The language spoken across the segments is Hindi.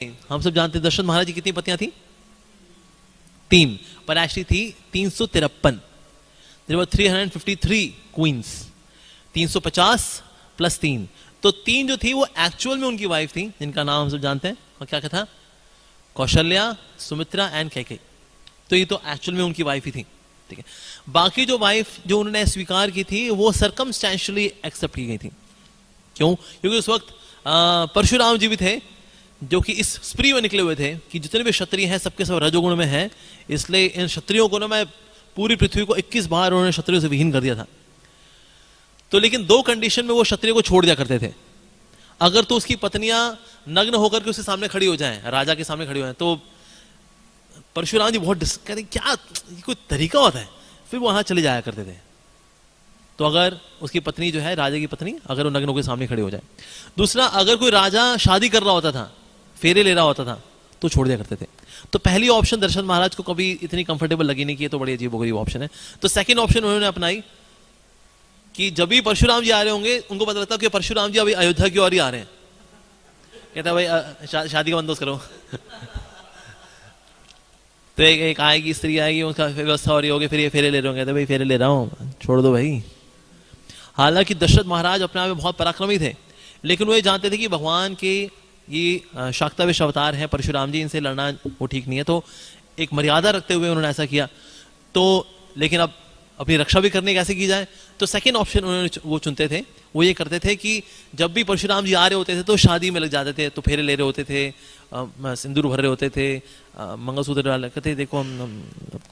हम सब जानते हैं दशरथ महाराज की कितनी पत्नियां थी? 3, पर एक्चुअली थी 353। देयर वर 353 क्वींस, 350 प्लस 3, तो 3 जो थी वो एक्चुअल में उनकी वाइफ थी, जिनका नाम हम सब जानते हैं। और क्या था? कौशल्या, सुमित्रा एंड कैकेयी। तो ये तो एक्चुअल में उनकी वाइफ ही थी, ठीक है। बाकी जो वाइफ जो उन्होंने स्वीकार की थी वो सर्कमस्टेंशियली एक्सेप्ट की गई थी। क्यों? क्योंकि उस वक्त परशुराम जी भी थे, जो कि इस स्प्री में निकले हुए थे कि जितने भी क्षत्रिय हैं सबके सब रजोगुण में हैं, इसलिए इन क्षत्रियों को ना मैं पूरी पृथ्वी को 21 बार उन्होंने क्षत्रियों से विहीन कर दिया था। तो लेकिन 2 कंडीशन में वो क्षत्रिय को छोड़ दिया करते थे। अगर तो उसकी पत्नियां नग्न होकर के उसके सामने खड़ी हो जाएं, राजा के सामने खड़ी हो जाएं, तो परशुराम जी बहुत कहते क्या ये कोई तरीका होता है, फिर वो वहां चले जाया करते थे। तो अगर उसकी पत्नी जो है, राजा की पत्नी, अगर वो नग्न होकर सामने खड़ी हो जाए। दूसरा, अगर कोई राजा शादी कर रहा होता था, फेरे ले रहा होता था, तो छोड़ दिया करते थे। तो पहली ऑप्शन दशरथ महाराज को कभी इतनी कंफर्टेबल लगी नहीं कि ये तो बड़ी अजीबोगरीब ऑप्शन है। तो सेकंड ऑप्शन उन्होंने अपनाई कि जब भी परशुराम जी आ रहे होंगे, उनको पता लगता कि परशुराम जी अभी अयोध्या की ओर ही आ रहे हैं, कहता भाई शादी का बंदोबस्त करो। तो एक आएगी स्त्री आएगी, उसका व्यवस्था हो रही होगी, फिर ये फेरे ले रहे होंगे, कहते भाई फेरे ले रहा हूँ, छोड़ दो भाई। हालांकि दशरथ महाराज अपने आप में बहुत पराक्रमी थे, लेकिन वो ये जानते थे कि भगवान के ये शाक्ताविष अवतार है परशुराम जी, इनसे लड़ना वो ठीक नहीं है। तो एक मर्यादा रखते हुए उन्होंने ऐसा किया। तो लेकिन अब अपनी रक्षा भी करने कैसे की जाए, तो सेकंड ऑप्शन उन्होंने वो चुनते थे। वो ये करते थे कि जब भी परशुराम जी आ रहे होते थे तो शादी में लग जाते थे, तो फेरे ले रहे होते थे, सिंदूर भर रहे होते थे, मंगलसूत्र डाल कहते देखो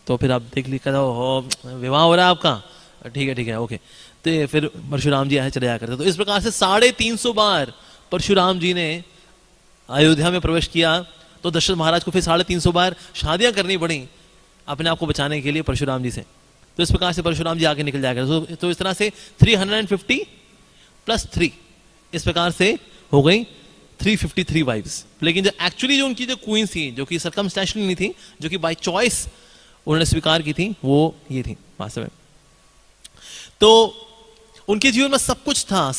तो फिर आप देख ली, कहता हो विवाह हो रहा है आपका, ठीक है ओके। तो फिर परशुराम जी ऐसे चले जाया करते। तो इस प्रकार से 350 बार परशुराम जी ने अयोध्या में प्रवेश किया। तो दशरथ महाराज को फिर 350 बार शादियां करनी पड़ी अपने आप को बचाने के लिए परशुराम जी से। तो इस प्रकार से परशुराम जी आगे निकल जाएगा। तो इस तरह से 350 प्लस 3, इस प्रकार से हो गई 353 वाइफ्स। लेकिन जो एक्चुअली जो उनकी जो क्वींस थी, जो कि सर्कमस्टेंशियली नहीं थी, जो कि बाय चॉइस उन्होंने स्वीकार की थी, वो ये थी वास्तव में। तो उनके जीवन में सब कुछ था।